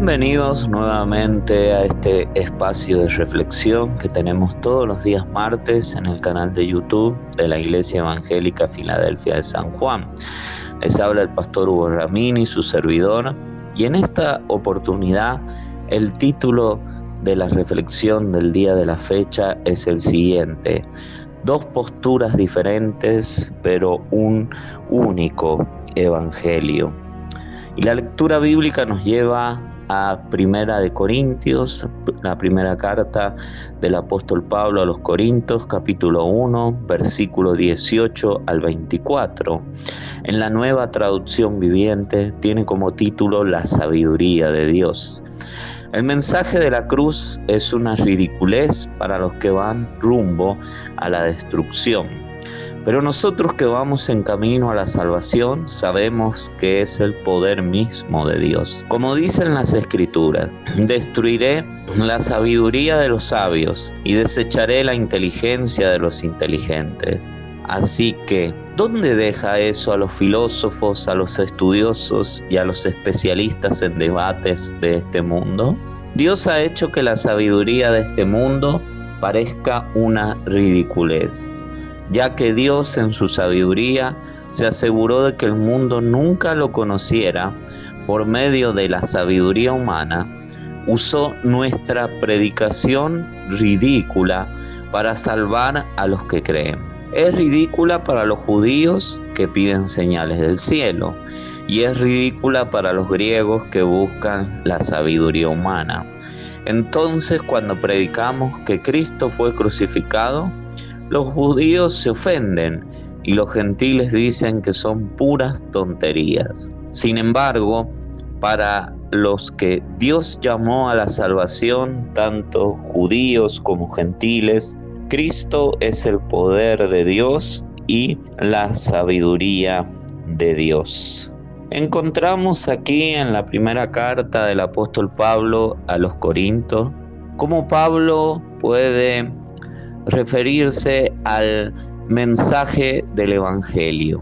Bienvenidos nuevamente a este espacio de reflexión que tenemos todos los días martes en el canal de YouTube de la Iglesia Evangélica Filadelfia de San Juan. Les habla el pastor Hugo Ramini, su servidor, y en esta oportunidad el título de la reflexión del día de la fecha es el siguiente: dos posturas diferentes, pero un único evangelio. Y la lectura bíblica nos lleva a Primera de Corintios, la primera carta del apóstol Pablo a los Corintios, capítulo 1, versículo 18 al 24. En la Nueva Traducción Viviente tiene como título La sabiduría de Dios. El mensaje de la cruz es una ridiculez para los que van rumbo a la destrucción. Pero nosotros que vamos en camino a la salvación sabemos que es el poder mismo de Dios. Como dicen las Escrituras, destruiré la sabiduría de los sabios y desecharé la inteligencia de los inteligentes. Así que, ¿dónde deja eso a los filósofos, a los estudiosos y a los especialistas en debates de este mundo? Dios ha hecho que la sabiduría de este mundo parezca una ridiculez, ya que Dios en su sabiduría se aseguró de que el mundo nunca lo conociera. Por medio de la sabiduría humana, usó nuestra predicación ridícula para salvar a los que creen. Es ridícula para los judíos que piden señales del cielo, y es ridícula para los griegos que buscan la sabiduría humana. Entonces, cuando predicamos que Cristo fue crucificado, los judíos se ofenden y los gentiles dicen que son puras tonterías. Sin embargo, para los que Dios llamó a la salvación, tanto judíos como gentiles, Cristo es el poder de Dios y la sabiduría de Dios. Encontramos aquí en la primera carta del apóstol Pablo a los Corintios cómo Pablo puede referirse al mensaje del Evangelio.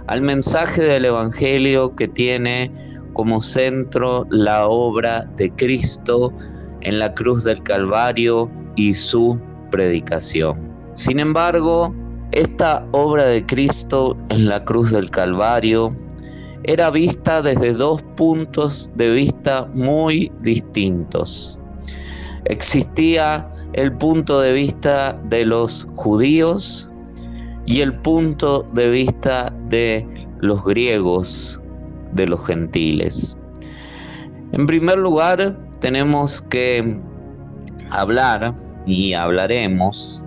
Al mensaje del Evangelio que tiene como centro la obra de Cristo en la cruz del Calvario y su predicación. Sin embargo, esta obra de Cristo en la cruz del Calvario era vista desde dos puntos de vista muy distintos. Existía el punto de vista de los judíos y el punto de vista de los griegos, de los gentiles. En primer lugar, tenemos que hablar, y hablaremos,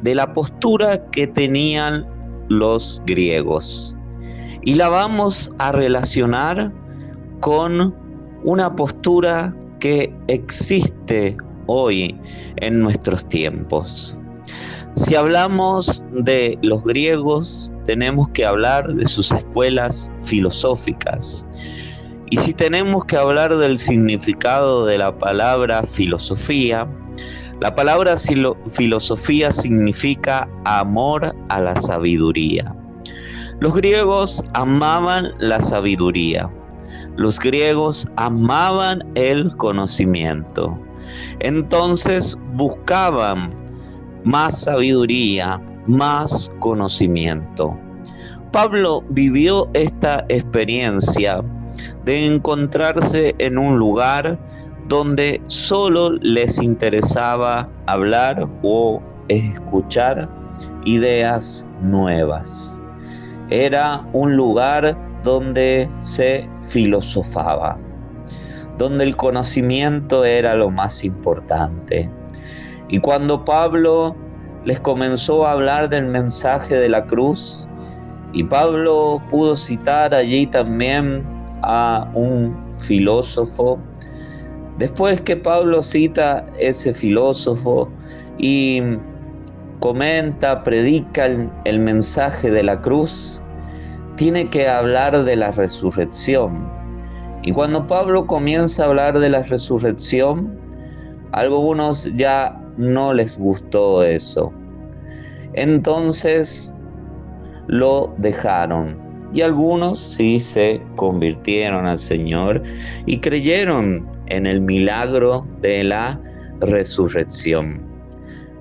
de la postura que tenían los griegos. Y la vamos a relacionar con una postura que existe hoy en nuestros tiempos. Si hablamos de los griegos, tenemos que hablar de sus escuelas filosóficas. Y si tenemos que hablar del significado de la palabra filosofía, la palabra filosofía significa amor a la sabiduría. Los griegos amaban la sabiduría. Los griegos amaban el conocimiento. Entonces buscaban más sabiduría, más conocimiento. Pablo vivió esta experiencia de encontrarse en un lugar donde solo les interesaba hablar o escuchar ideas nuevas. Era un lugar donde se filosofaba, donde el conocimiento era lo más importante. Y cuando Pablo les comenzó a hablar del mensaje de la cruz, y Pablo pudo citar allí también a un filósofo, después que Pablo cita ese filósofo y comenta, predica el mensaje de la cruz, tiene que hablar de la resurrección. Y cuando Pablo comienza a hablar de la resurrección, a algunos ya no les gustó eso. Entonces lo dejaron. Y algunos sí se convirtieron al Señor y creyeron en el milagro de la resurrección.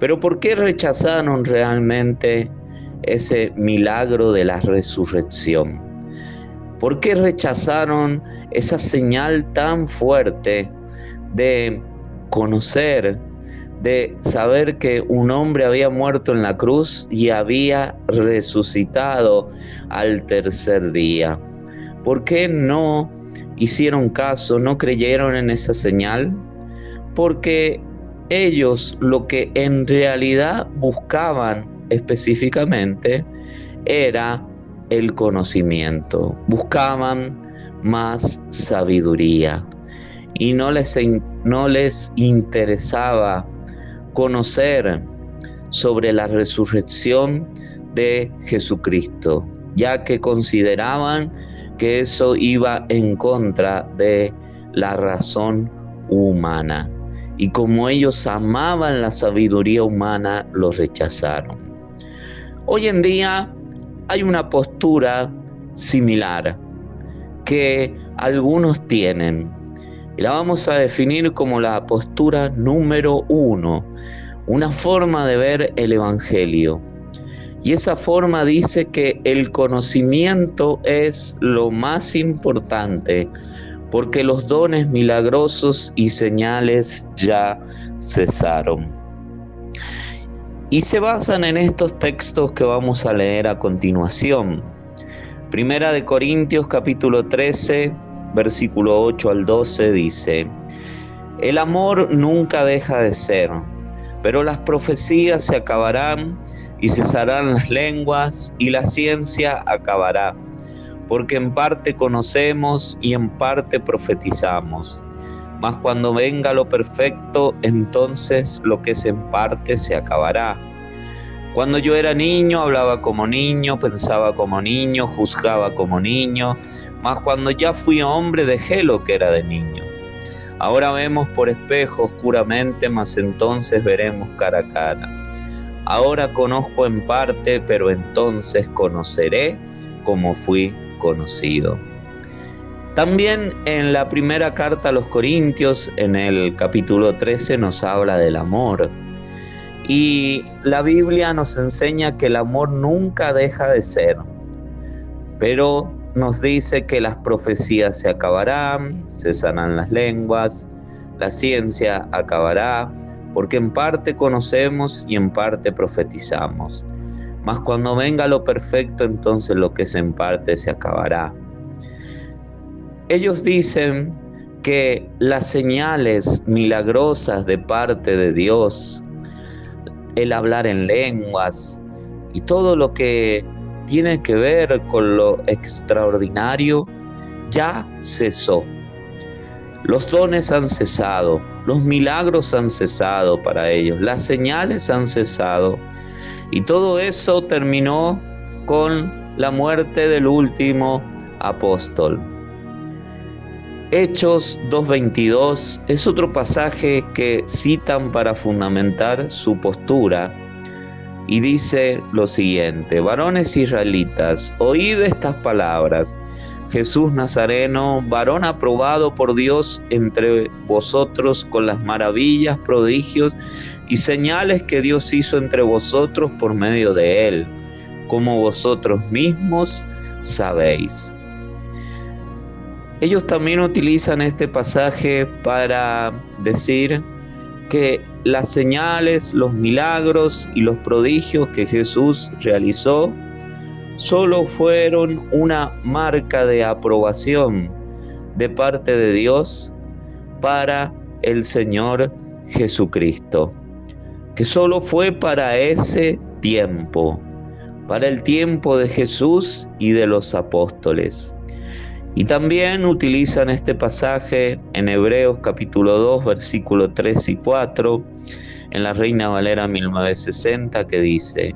Pero ¿por qué rechazaron realmente ese milagro de la resurrección? ¿Por qué rechazaron esa señal tan fuerte de conocer, de saber que un hombre había muerto en la cruz y había resucitado al tercer día? ¿Por qué no hicieron caso, no creyeron en esa señal? Porque ellos lo que en realidad buscaban específicamente era el conocimiento, buscaban más sabiduría y no les interesaba conocer sobre la resurrección de Jesucristo, ya que consideraban que eso iba en contra de la razón humana. Y como ellos amaban la sabiduría humana, lo rechazaron. Hoy en día hay una postura similar que algunos tienen. Y la vamos a definir como la postura número 1, una forma de ver el Evangelio. Y esa forma dice que el conocimiento es lo más importante, porque los dones milagrosos y señales ya cesaron. Y se basan en estos textos que vamos a leer a continuación. Primera de Corintios capítulo 13, versículo 8 al 12 dice: el amor nunca deja de ser, pero las profecías se acabarán y cesarán las lenguas y la ciencia acabará, porque en parte conocemos y en parte profetizamos. Mas cuando venga lo perfecto, entonces lo que es en parte se acabará. Cuando yo era niño, hablaba como niño, pensaba como niño, juzgaba como niño, mas cuando ya fui hombre, dejé lo que era de niño. Ahora vemos por espejo oscuramente, mas entonces veremos cara a cara. Ahora conozco en parte, pero entonces conoceré como fui conocido. También en la primera carta a los Corintios, en el capítulo 13, nos habla del amor. Y la Biblia nos enseña que el amor nunca deja de ser, pero nos dice que las profecías se acabarán, cesarán las lenguas, la ciencia acabará, porque en parte conocemos y en parte profetizamos. Mas cuando venga lo perfecto, entonces lo que es en parte se acabará. Ellos dicen que las señales milagrosas de parte de Dios, el hablar en lenguas y todo lo que tiene que ver con lo extraordinario, ya cesó. Los dones han cesado, los milagros han cesado para ellos, las señales han cesado. Y todo eso terminó con la muerte del último apóstol. Hechos 2:22 es otro pasaje que citan para fundamentar su postura y dice lo siguiente: varones israelitas, oíd estas palabras. Jesús Nazareno, varón aprobado por Dios entre vosotros con las maravillas, prodigios y señales que Dios hizo entre vosotros por medio de él, como vosotros mismos sabéis. Ellos también utilizan este pasaje para decir que las señales, los milagros y los prodigios que Jesús realizó solo fueron una marca de aprobación de parte de Dios para el Señor Jesucristo, que solo fue para ese tiempo, para el tiempo de Jesús y de los apóstoles. Y también utilizan este pasaje en Hebreos capítulo 2, versículos 3 y 4, en la Reina Valera 1960, que dice: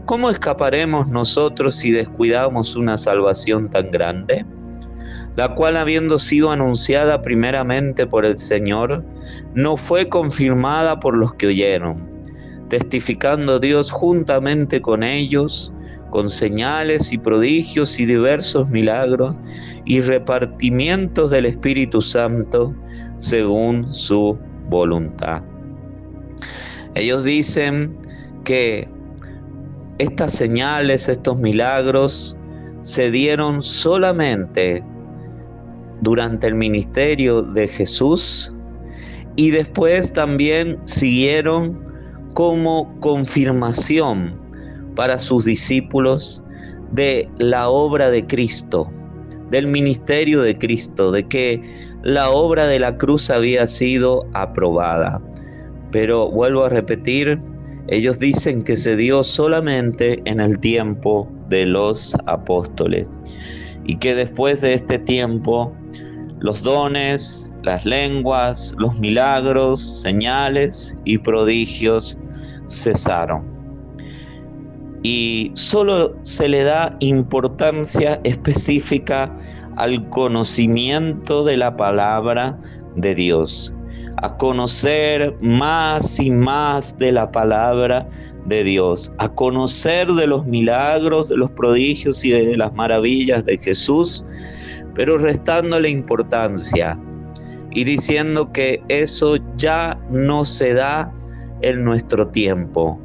¿cómo escaparemos nosotros si descuidamos una salvación tan grande? La cual, habiendo sido anunciada primeramente por el Señor, no fue confirmada por los que oyeron, testificando Dios juntamente con ellos, con señales y prodigios y diversos milagros y repartimientos del Espíritu Santo según su voluntad. Ellos dicen que estas señales, estos milagros, se dieron solamente durante el ministerio de Jesús y después también siguieron como confirmación para sus discípulos de la obra de Cristo, del ministerio de Cristo, de que la obra de la cruz había sido aprobada. Pero vuelvo a repetir, ellos dicen que se dio solamente en el tiempo de los apóstoles y que después de este tiempo los dones, las lenguas, los milagros, señales y prodigios cesaron. Y solo se le da importancia específica al conocimiento de la palabra de Dios, a conocer más y más de la palabra de Dios, a conocer de los milagros, de los prodigios y de las maravillas de Jesús, pero restándole importancia y diciendo que eso ya no se da en nuestro tiempo,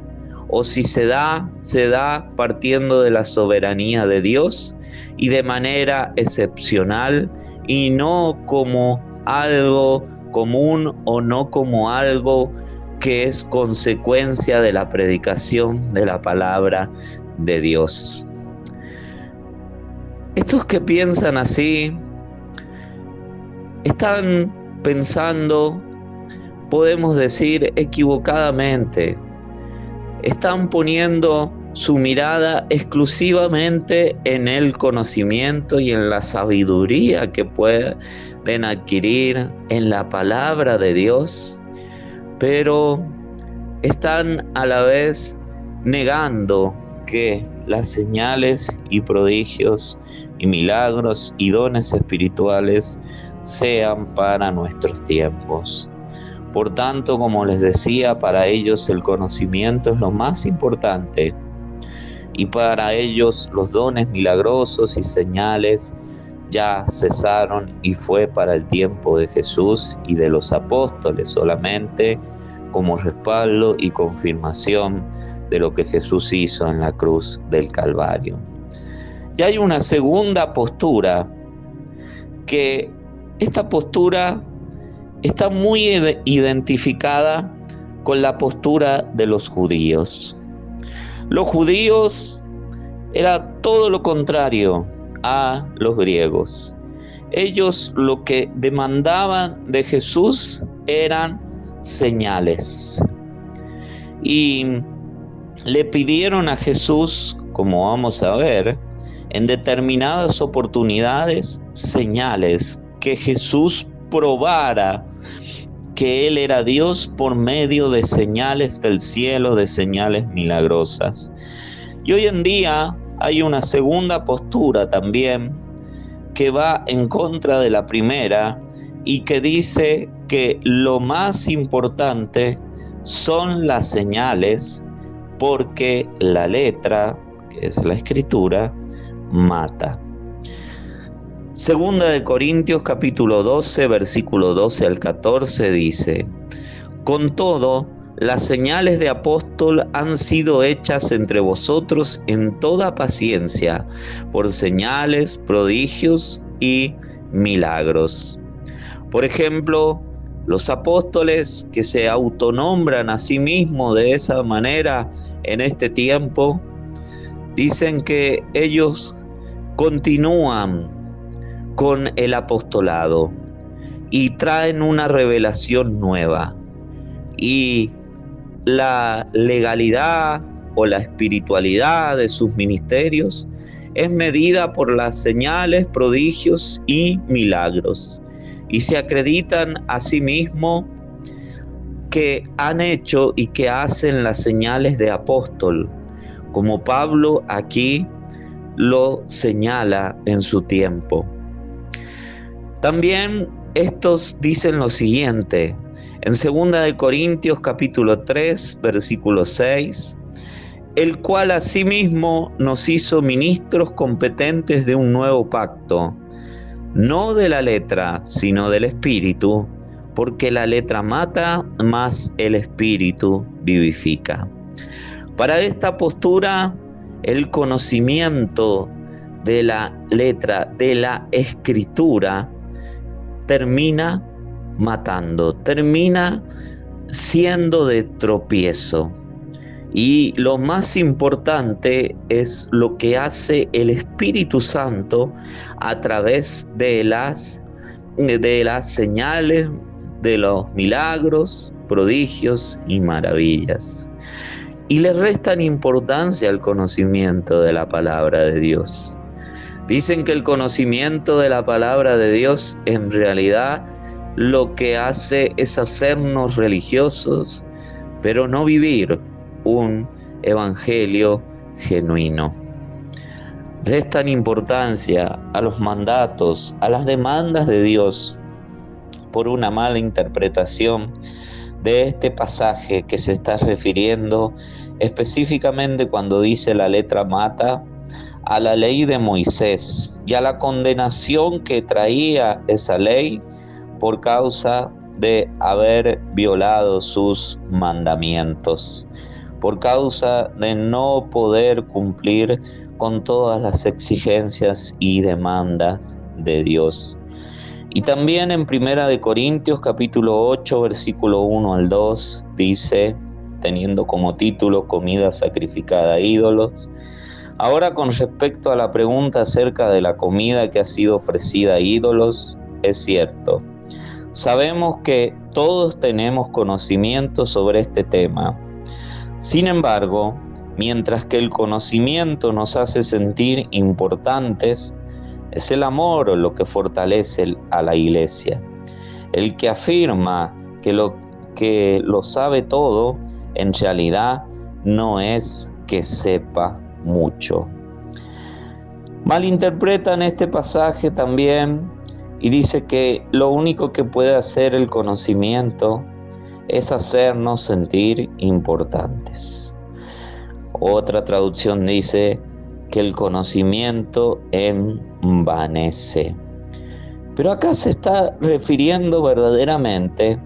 o si se da partiendo de la soberanía de Dios y de manera excepcional y no como algo común o no como algo que es consecuencia de la predicación de la palabra de Dios. Estos que piensan así están pensando, podemos decir equivocadamente, están poniendo su mirada exclusivamente en el conocimiento y en la sabiduría que pueden adquirir en la palabra de Dios, pero están a la vez negando que las señales y prodigios y milagros y dones espirituales sean para nuestros tiempos. Por tanto, como les decía, para ellos el conocimiento es lo más importante y para ellos los dones milagrosos y señales ya cesaron y fue para el tiempo de Jesús y de los apóstoles solamente como respaldo y confirmación de lo que Jesús hizo en la cruz del Calvario. Y hay una segunda postura, que esta postura está muy identificada con la postura de los judíos. Los judíos era todo lo contrario a los griegos. Ellos lo que demandaban de Jesús eran señales. Y le pidieron a Jesús, como vamos a ver, en determinadas oportunidades, señales, que Jesús probara que Él era Dios por medio de señales del cielo, de señales milagrosas. Y hoy en día hay una segunda postura también que va en contra de la primera y que dice que lo más importante son las señales porque la letra, que es la escritura, mata. Segunda de Corintios capítulo 12, versículo 12 al 14 dice: Con todo, las señales de apóstol han sido hechas entre vosotros en toda paciencia, por señales, prodigios y milagros. Por ejemplo, los apóstoles que se autonombran a sí mismos de esa manera en este tiempo, dicen que ellos continúan con el apostolado y traen una revelación nueva. Y la legalidad o la espiritualidad de sus ministerios es medida por las señales, prodigios y milagros. Y se acreditan a sí mismos que han hecho y que hacen las señales de apóstol, como Pablo aquí lo señala en su tiempo. También estos dicen lo siguiente, en 2 de Corintios capítulo 3, versículo 6, el cual asimismo nos hizo ministros competentes de un nuevo pacto, no de la letra, sino del Espíritu, porque la letra mata, mas el Espíritu vivifica. Para esta postura, el conocimiento de la letra, de la escritura, termina matando, termina siendo de tropiezo. Y lo más importante es lo que hace el Espíritu Santo a través de las señales, de los milagros, prodigios y maravillas. Y le restan importancia al conocimiento de la palabra de Dios. Dicen que el conocimiento de la palabra de Dios en realidad lo que hace es hacernos religiosos, pero no vivir un evangelio genuino. Restan importancia a los mandatos, a las demandas de Dios por una mala interpretación de este pasaje que se está refiriendo específicamente cuando dice la letra mata a la ley de Moisés y a la condenación que traía esa ley por causa de haber violado sus mandamientos, por causa de no poder cumplir con todas las exigencias y demandas de Dios. Y también en 1 Corintios capítulo 8, versículo 1 al 2, dice, teniendo como título comida sacrificada a ídolos: ahora, con respecto a la pregunta acerca de la comida que ha sido ofrecida a ídolos, es cierto, sabemos que todos tenemos conocimiento sobre este tema. Sin embargo, mientras que el conocimiento nos hace sentir importantes, es el amor lo que fortalece a la iglesia. El que afirma que lo sabe todo, en realidad no es que sepa mucho. Malinterpretan este pasaje también y dice que lo único que puede hacer el conocimiento es hacernos sentir importantes. Otra traducción dice que el conocimiento envanece. Pero acá se está refiriendo verdaderamente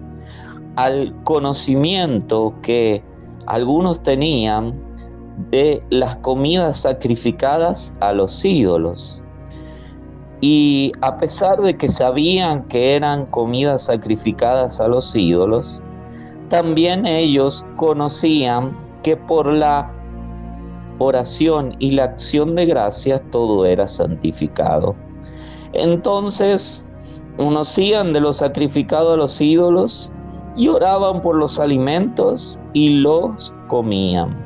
al conocimiento que algunos tenían de las comidas sacrificadas a los ídolos. Y a pesar de que sabían que eran comidas sacrificadas a los ídolos, también ellos conocían que por la oración y la acción de gracias todo era santificado. Entonces, conocían de lo sacrificado a los ídolos y oraban por los alimentos y los comían.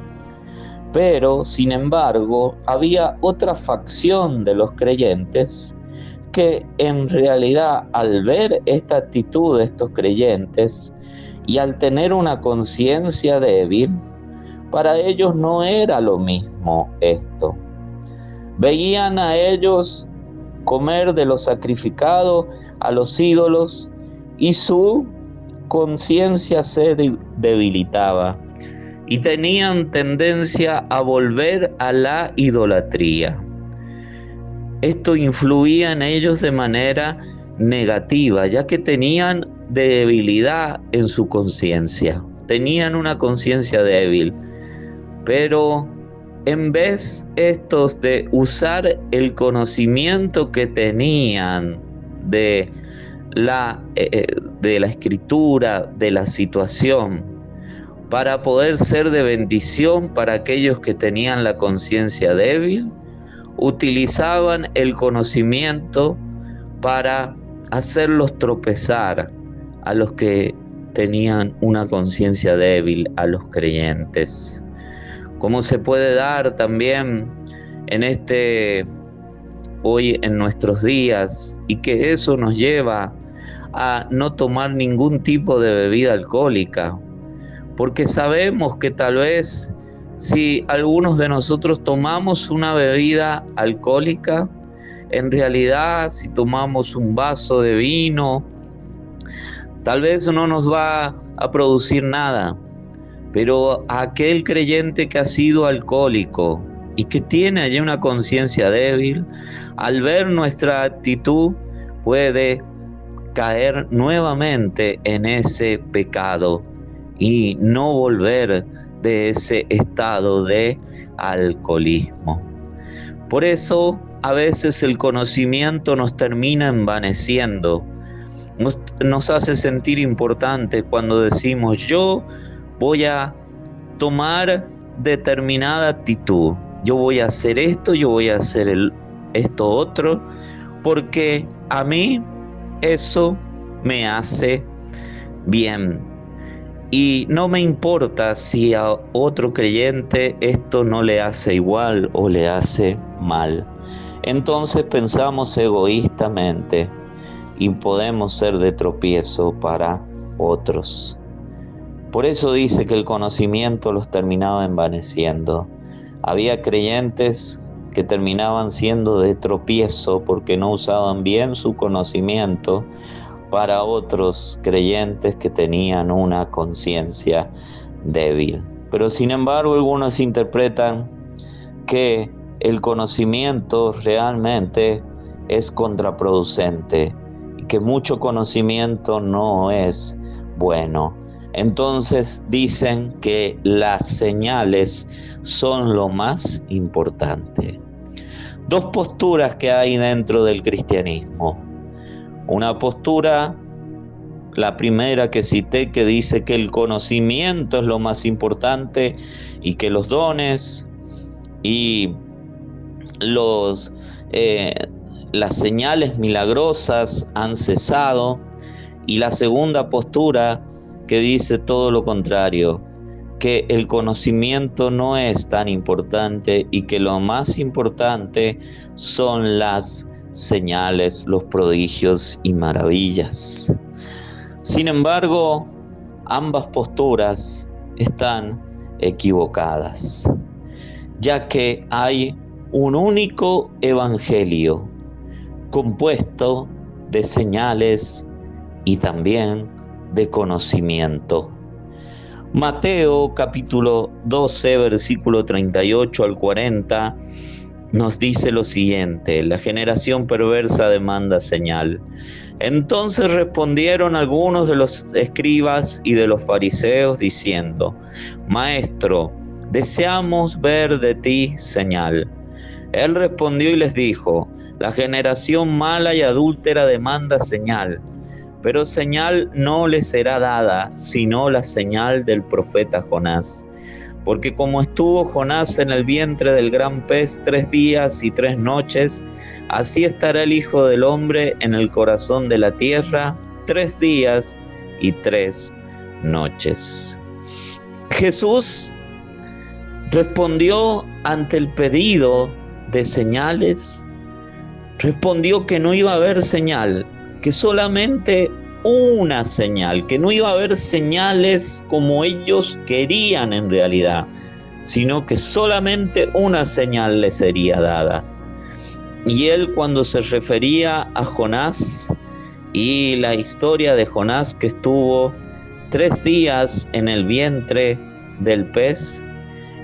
Pero, sin embargo, había otra facción de los creyentes que en realidad, al ver esta actitud de estos creyentes y al tener una conciencia débil, para ellos no era lo mismo esto. Veían a ellos comer de lo sacrificado a los ídolos y su conciencia se debilitaba y tenían tendencia a volver a la idolatría. Esto influía en ellos de manera negativa, ya que tenían debilidad en su conciencia, tenían una conciencia débil. Pero en vez estos de usar el conocimiento que tenían de la escritura, de la situación, para poder ser de bendición para aquellos que tenían la conciencia débil, utilizaban el conocimiento para hacerlos tropezar a los que tenían una conciencia débil, a los creyentes. Como se puede dar también hoy en nuestros días, y que eso nos lleva a no tomar ningún tipo de bebida alcohólica, porque sabemos que tal vez si algunos de nosotros tomamos una bebida alcohólica, en realidad si tomamos un vaso de vino, tal vez no nos va a producir nada. Pero aquel creyente que ha sido alcohólico y que tiene allí una conciencia débil, al ver nuestra actitud puede caer nuevamente en ese pecado y no volver de ese estado de alcoholismo. Por eso a veces el conocimiento nos termina envaneciendo, nos hace sentir importante cuando decimos yo voy a tomar determinada actitud, yo voy a hacer esto, yo voy a hacer esto otro, porque a mí eso me hace bien. Y no me importa si a otro creyente esto no le hace igual o le hace mal. Entonces pensamos egoístamente y podemos ser de tropiezo para otros. Por eso dice que el conocimiento los terminaba envaneciendo. Había creyentes que terminaban siendo de tropiezo porque no usaban bien su conocimiento para otros creyentes que tenían una conciencia débil. Pero sin embargo, algunos interpretan que el conocimiento realmente es contraproducente y que mucho conocimiento no es bueno. Entonces dicen que las señales son lo más importante. Dos posturas que hay dentro del cristianismo. Una postura, la primera que cité, que dice que el conocimiento es lo más importante y que los dones y las señales milagrosas han cesado. Y la segunda postura que dice todo lo contrario, que el conocimiento no es tan importante y que lo más importante son las señales, los prodigios y maravillas. Sin embargo, ambas posturas están equivocadas, ya que hay un único evangelio compuesto de señales y también de conocimiento. Mateo capítulo 12, versículo 38 al 40 nos dice lo siguiente: la generación perversa demanda señal. Entonces respondieron algunos de los escribas y de los fariseos diciendo: Maestro, deseamos ver de ti señal. Él respondió y les dijo: la generación mala y adúltera demanda señal, pero señal no le será dada, sino la señal del profeta Jonás. Porque como estuvo Jonás en el vientre del gran pez 3 días y 3 noches, así estará el Hijo del Hombre en el corazón de la tierra 3 días y 3 noches. Jesús respondió ante el pedido de señales, respondió que no iba a haber señal, que solamente una señal, que no iba a haber señales como ellos querían en realidad, sino que solamente una señal les sería dada. Y él, cuando se refería a Jonás y la historia de Jonás, que estuvo 3 días en el vientre del pez,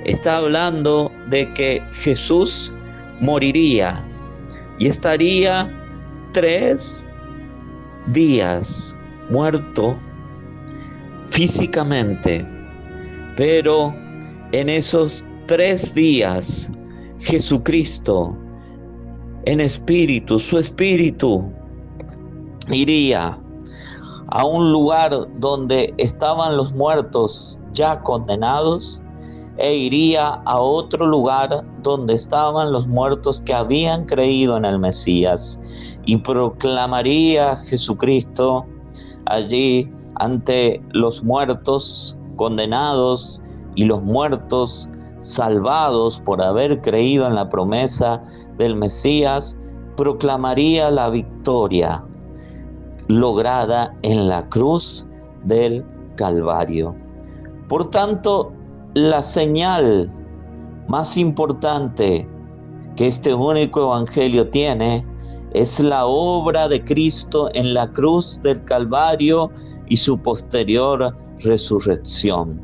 está hablando de que Jesús moriría y estaría 3 días muerto físicamente, pero en esos 3 días Jesucristo en espíritu, su espíritu iría a un lugar donde estaban los muertos ya condenados e iría a otro lugar donde estaban los muertos que habían creído en el Mesías y proclamaría Jesucristo allí ante los muertos condenados y los muertos salvados por haber creído en la promesa del Mesías, proclamaría la victoria lograda en la cruz del Calvario. Por tanto, la señal más importante que este único evangelio tiene es la obra de Cristo en la cruz del Calvario y su posterior resurrección.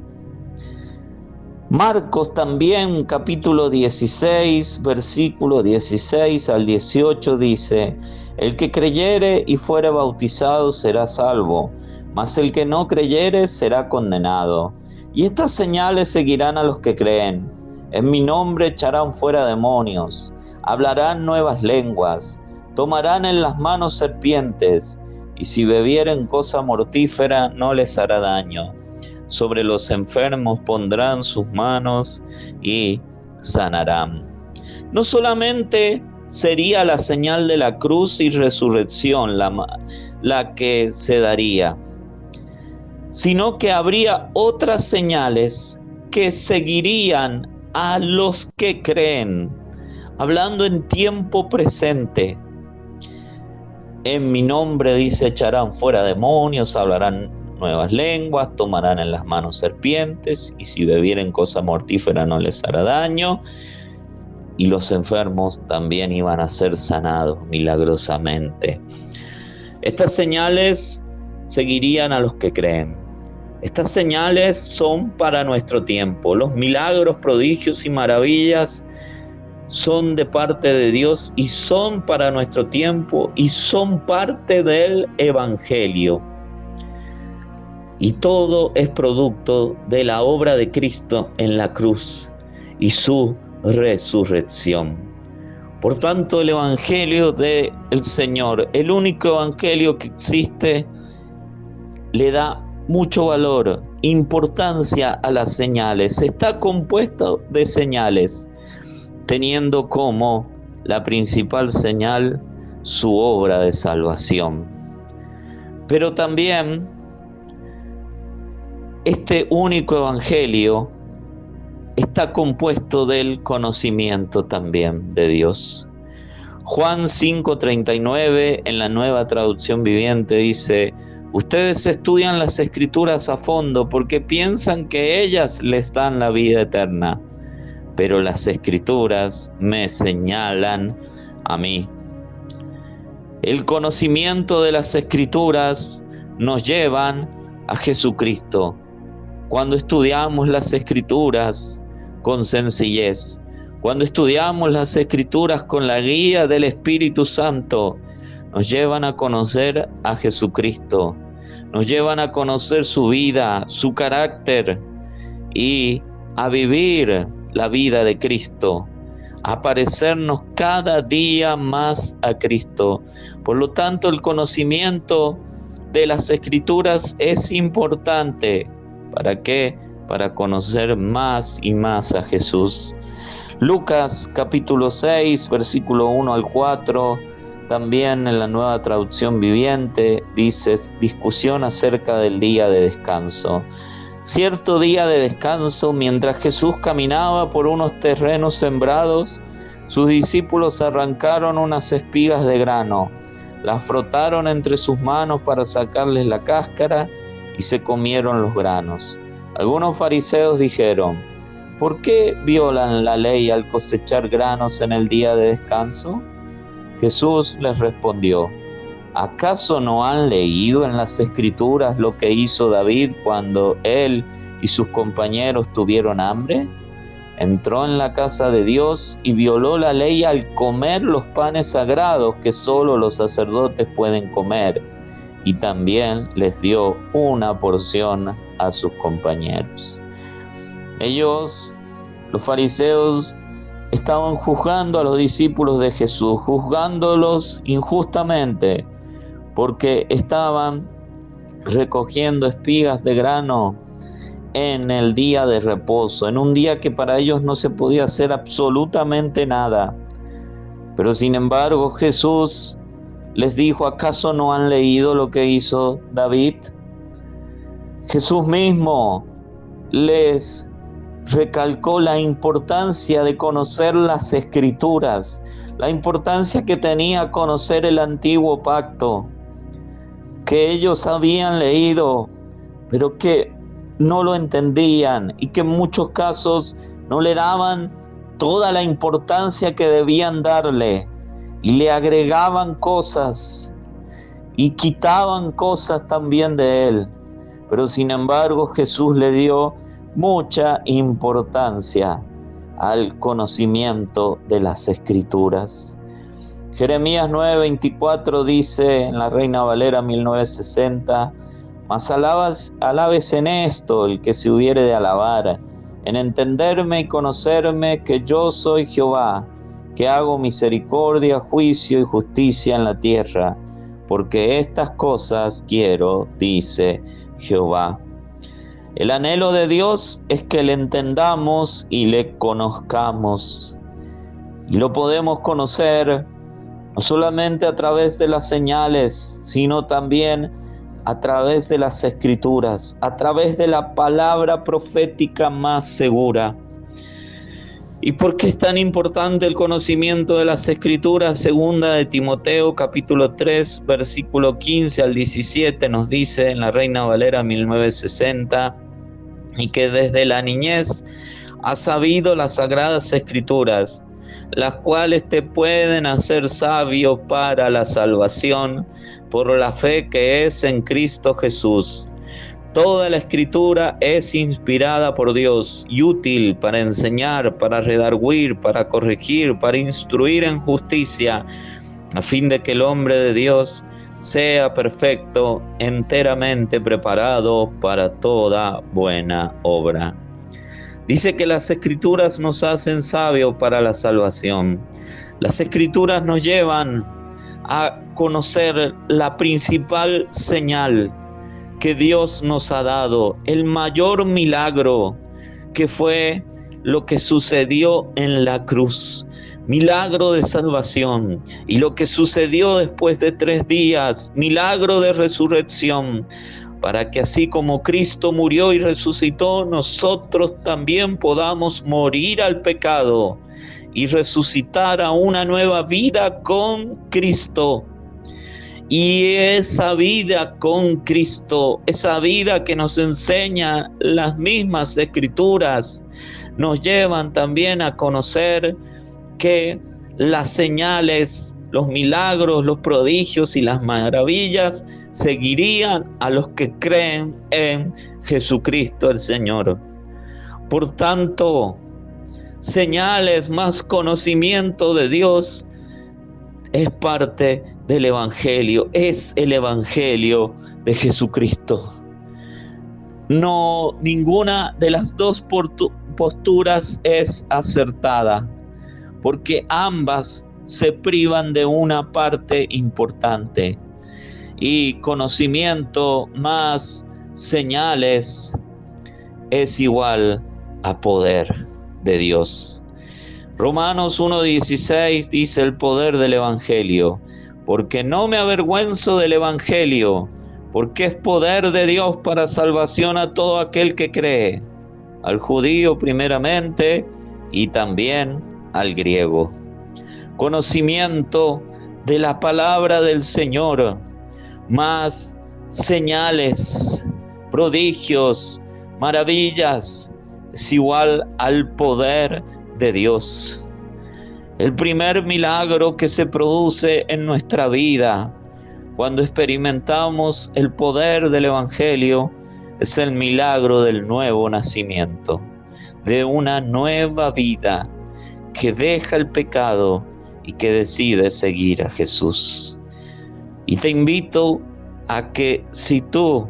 Marcos también, capítulo 16, versículo 16 al 18 dice: el que creyere y fuere bautizado será salvo, mas el que no creyere será condenado. Y estas señales seguirán a los que creen: en mi nombre echarán fuera demonios, hablarán nuevas lenguas, tomarán en las manos serpientes, y si bebieren cosa mortífera no les hará daño. Sobre los enfermos pondrán sus manos y sanarán. No solamente sería la señal de la cruz y resurrección la que se daría, sino que habría otras señales que seguirían a los que creen, hablando en tiempo presente. En mi nombre, dice, echarán fuera demonios, hablarán nuevas lenguas, tomarán en las manos serpientes, y si bebieren cosa mortífera no les hará daño. Y los enfermos también iban a ser sanados milagrosamente. Estas señales seguirían a los que creen. Estas señales son para nuestro tiempo. Los milagros, prodigios y maravillas son de parte de Dios y son para nuestro tiempo y son parte del Evangelio. Y todo es producto de la obra de Cristo en la cruz y su resurrección. Por tanto, el Evangelio del Señor, el único Evangelio que existe, le da mucho valor, importancia a las señales. Está compuesto de señales, teniendo como la principal señal su obra de salvación. Pero también este único evangelio está compuesto del conocimiento también de Dios. Juan 5:39 en la Nueva Traducción Viviente dice: ustedes estudian las Escrituras a fondo porque piensan que ellas les dan la vida eterna, pero las Escrituras me señalan a mí. El conocimiento de las Escrituras nos llevan a Jesucristo. Cuando estudiamos las Escrituras con sencillez, cuando estudiamos las Escrituras con la guía del Espíritu Santo, nos llevan a conocer a Jesucristo, nos llevan a conocer su vida, su carácter y a vivir la vida de Cristo, a parecernos cada día más a Cristo. Por lo tanto, el conocimiento de las Escrituras es importante. ¿Para qué? Para conocer más y más a Jesús. Lucas capítulo 6, versículo 1 al 4, también en la Nueva Traducción Viviente, dice: discusión acerca del día de descanso. Cierto día de descanso, mientras Jesús caminaba por unos terrenos sembrados, sus discípulos arrancaron unas espigas de grano, las frotaron entre sus manos para sacarles la cáscara y se comieron los granos. Algunos fariseos dijeron: ¿por qué violan la ley al cosechar granos en el día de descanso? Jesús les respondió: ¿acaso no han leído en las Escrituras lo que hizo David cuando él y sus compañeros tuvieron hambre? Entró en la casa de Dios y violó la ley al comer los panes sagrados que solo los sacerdotes pueden comer, y también les dio una porción a sus compañeros. Ellos, los fariseos, estaban juzgando a los discípulos de Jesús, juzgándolos injustamente, porque estaban recogiendo espigas de grano en el día de reposo, en un día que para ellos no se podía hacer absolutamente nada. Pero sin embargo, Jesús les dijo: ¿acaso no han leído lo que hizo David? Jesús mismo les recalcó la importancia de conocer las Escrituras, la importancia que tenía conocer el antiguo pacto, que ellos habían leído, pero que no lo entendían y que en muchos casos no le daban toda la importancia que debían darle, y le agregaban cosas y quitaban cosas también de él. Pero sin embargo, Jesús le dio mucha importancia al conocimiento de las Escrituras. Jeremías 9:24 dice en la Reina Valera 1960: mas alabes en esto el que se hubiere de alabar, en entenderme y conocerme que yo soy Jehová, que hago misericordia, juicio y justicia en la tierra, porque estas cosas quiero, dice Jehová. El anhelo de Dios es que le entendamos y le conozcamos. Y lo podemos conocer no solamente a través de las señales, sino también a través de las Escrituras, a través de la palabra profética más segura. ¿Y por qué es tan importante el conocimiento de las Escrituras? Segunda de Timoteo, capítulo 3, versículo 15 al 17, nos dice en la Reina Valera 1960, y que desde la niñez has sabido las sagradas Escrituras, las cuales te pueden hacer sabio para la salvación por la fe que es en Cristo Jesús. Toda la Escritura es inspirada por Dios y útil para enseñar, para redarguir, para corregir, para instruir en justicia, a fin de que el hombre de Dios sea perfecto, enteramente preparado para toda buena obra. Dice que las Escrituras nos hacen sabios para la salvación. Las Escrituras nos llevan a conocer la principal señal que Dios nos ha dado, el mayor milagro, que fue lo que sucedió en la cruz, milagro de salvación, y lo que sucedió después de 3 días, milagro de resurrección, para que así como Cristo murió y resucitó, nosotros también podamos morir al pecado y resucitar a una nueva vida con Cristo. Y esa vida con Cristo, esa vida que nos enseña las mismas Escrituras, nos llevan también a conocer que las señales, los milagros, los prodigios y las maravillas seguirían a los que creen en Jesucristo el Señor. Por tanto, señales más conocimiento de Dios es parte del Evangelio, es el Evangelio de Jesucristo. No, ninguna de las dos posturas es acertada, porque ambas se privan de una parte importante. Y conocimiento más señales es igual a poder de Dios. Romanos 1:16 dice el poder del Evangelio, porque no me avergüenzo del Evangelio, porque es poder de Dios para salvación a todo aquel que cree, al judío primeramente y también al griego. Conocimiento de la palabra del Señor, más señales, prodigios, maravillas, es igual al poder de Dios. El primer milagro que se produce en nuestra vida cuando experimentamos el poder del Evangelio es el milagro del nuevo nacimiento, de una nueva vida que deja el pecado y que decide seguir a Jesús. Y te invito a que si tú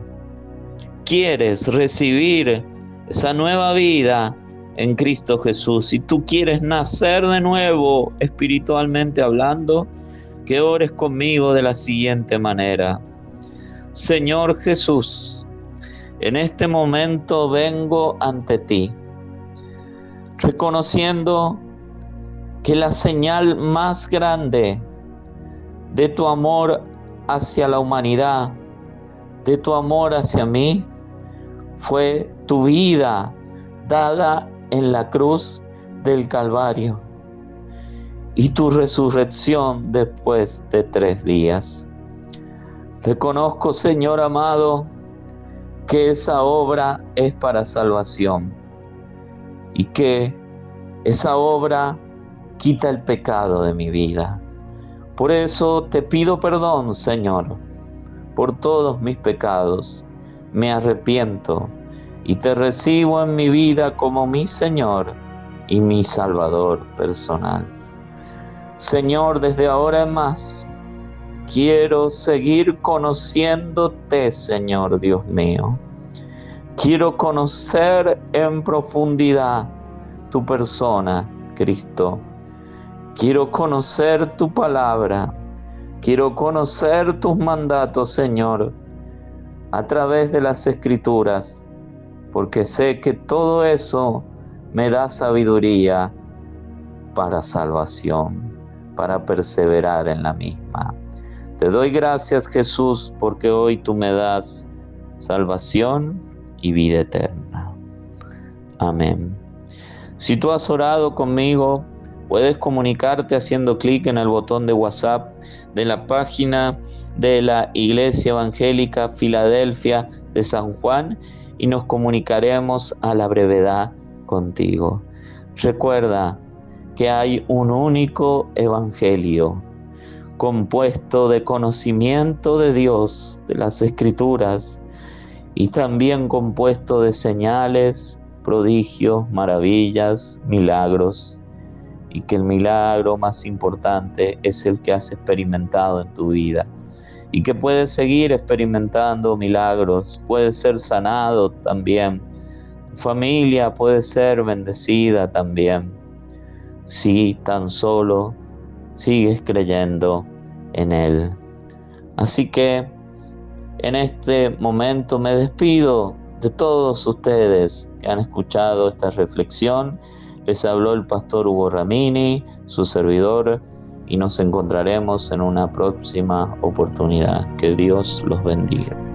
quieres recibir esa nueva vida en Cristo Jesús, si tú quieres nacer de nuevo espiritualmente hablando, que ores conmigo de la siguiente manera: Señor Jesús, en este momento vengo ante ti, reconociendo que la señal más grande de tu amor hacia la humanidad, de tu amor hacia mí, fue tu vida dada en la cruz del Calvario y tu resurrección después de 3 días. Reconozco, Señor amado, que esa obra es para salvación y que esa obra quita el pecado de mi vida. Por eso te pido perdón, Señor, por todos mis pecados. Me arrepiento y te recibo en mi vida como mi Señor y mi Salvador personal. Señor, desde ahora en más, quiero seguir conociéndote, Señor Dios mío. Quiero conocer en profundidad tu persona, Cristo. Quiero conocer tu palabra. Quiero conocer tus mandatos, Señor, a través de las Escrituras, porque sé que todo eso me da sabiduría para salvación, para perseverar en la misma. Te doy gracias, Jesús, porque hoy tú me das salvación y vida eterna. Amén. Si tú has orado conmigo, puedes comunicarte haciendo clic en el botón de WhatsApp de la página de la Iglesia Evangélica Filadelfia de San Juan y nos comunicaremos a la brevedad contigo. Recuerda que hay un único Evangelio compuesto de conocimiento de Dios, de las Escrituras, y también compuesto de señales, prodigios, maravillas, milagros, y que el milagro más importante es el que has experimentado en tu vida, y que puedes seguir experimentando milagros, puedes ser sanado también, tu familia puede ser bendecida también, si tan solo sigues creyendo en Él. Así que en este momento me despido de todos ustedes que han escuchado esta reflexión. Les habló el pastor Hugo Ramini, su servidor, y nos encontraremos en una próxima oportunidad. Que Dios los bendiga.